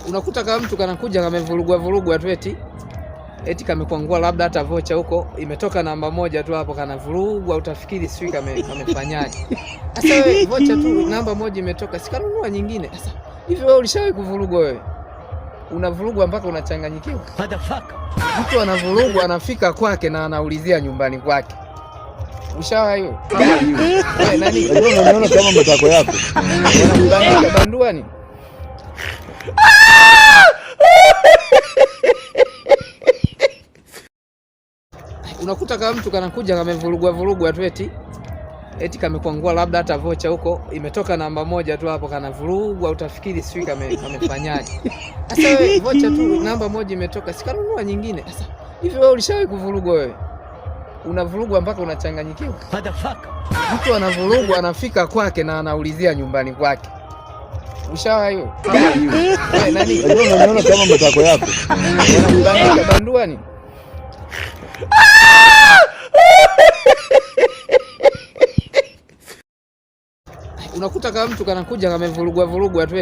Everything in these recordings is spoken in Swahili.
Unakuta kama mtu kanakuja kamevurugwa tu eti kamekwangua labda hata vocha huko imetoka namba moja tu hapo kanavurugwa, utafikiri sijui kamefanyaje. Sasa wewe vocha tu namba moja imetoka, sikanunua nyingine. Sasa hivi wewe ulishawahi kuvurugwa wewe? Unavurugwa mpaka unachanganyikiwa. Mtu anavurugwa anafika kwake na anaulizia nyumbani kwake. Ushawahi hiyo? Wewe nani? Unaona kama matako yako. Wanakubandua bandua ni? Unakuta kama mtu kanakuja kamevurugwa tu eti kamekwangua labda hata vocha huko imetoka namba moja tu hapo kanavurugwa, utafikiri sijui kamefanyaje. Sasa wewe vocha tu namba moja imetoka, sikanunua nyingine. Sasa hivi wewe ulishawahi kuvurugwa wewe? Unavurugwa mpaka unachanganyikiwa. Mtu anavurugwa anafika kwake na anaulizia nyumbani kwake. Ushawahi hiyo? Wewe nani? Unaona kama matako yako. Wanakubandua bandua ni? Unakuta kama mtu kanakuja kamevurugwa tu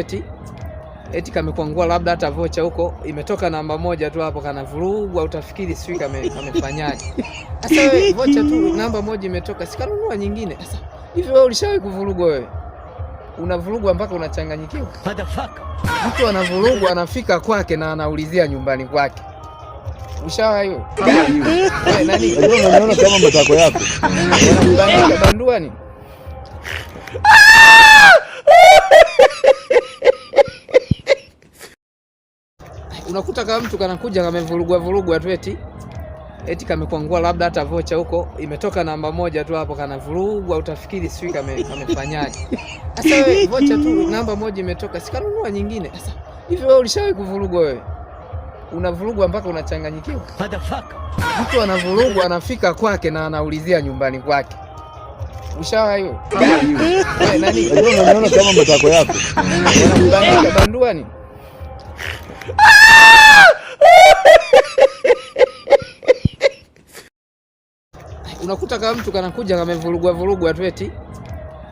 eti kamekwangua labda hata vocha huko imetoka namba moja tu hapo kanavurugwa, utafikiri sijui kamefanyaje. Sasa wewe vocha tu namba moja imetoka, sikanunua nyingine. Sasa hivi wewe ulishawahi kuvurugwa wewe? Unavurugwa mpaka unachanganyikiwa. Mtu anavurugwa anafika kwake na anaulizia nyumbani kwake. Ushawahi hiyo? Wewe nani? Unaona kama matako yako. Wanakubandua bandua ni? Unakuta kama mtu kanakuja kamevurugwa tu eti kamekwangua labda hata vocha huko imetoka namba moja tu hapo kanavurugwa, utafikiri sijui kamefanyaje. Sasa wewe vocha tu namba moja imetoka, sikanunua nyingine. Sasa hivi wewe ulishawahi kuvurugwa wewe? Unavurugwa mpaka unachanganyikiwa. Mtu anavurugwa anafika kwake na anaulizia nyumbani kwake. Ushawahi hiyo? Wewe nani? Unaona kama matako yako. Wanakubandua bandua ni? Unakuta kama mtu kanakuja kamevurugwa tu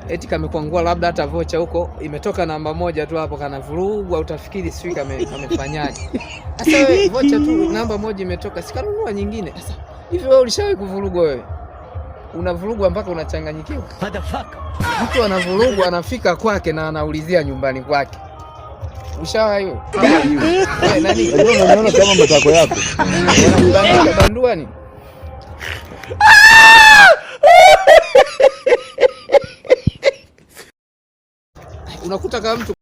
eti kamekwangua labda hata vocha huko imetoka namba moja tu hapo kanavurugwa, utafikiri sijui kamefanyaje. Sasa wewe vocha tu namba moja imetoka, sikanunua nyingine. Sasa hivi wewe ulishawahi kuvurugwa wewe? Unavurugwa mpaka unachanganyikiwa. Mtu anavurugwa anafika kwake na anaulizia nyumbani kwake. Ushawahi hiyo? Wewe nani? Unaona kama matako yako. Wanakubandua bandua ni? Unakuta kama mtu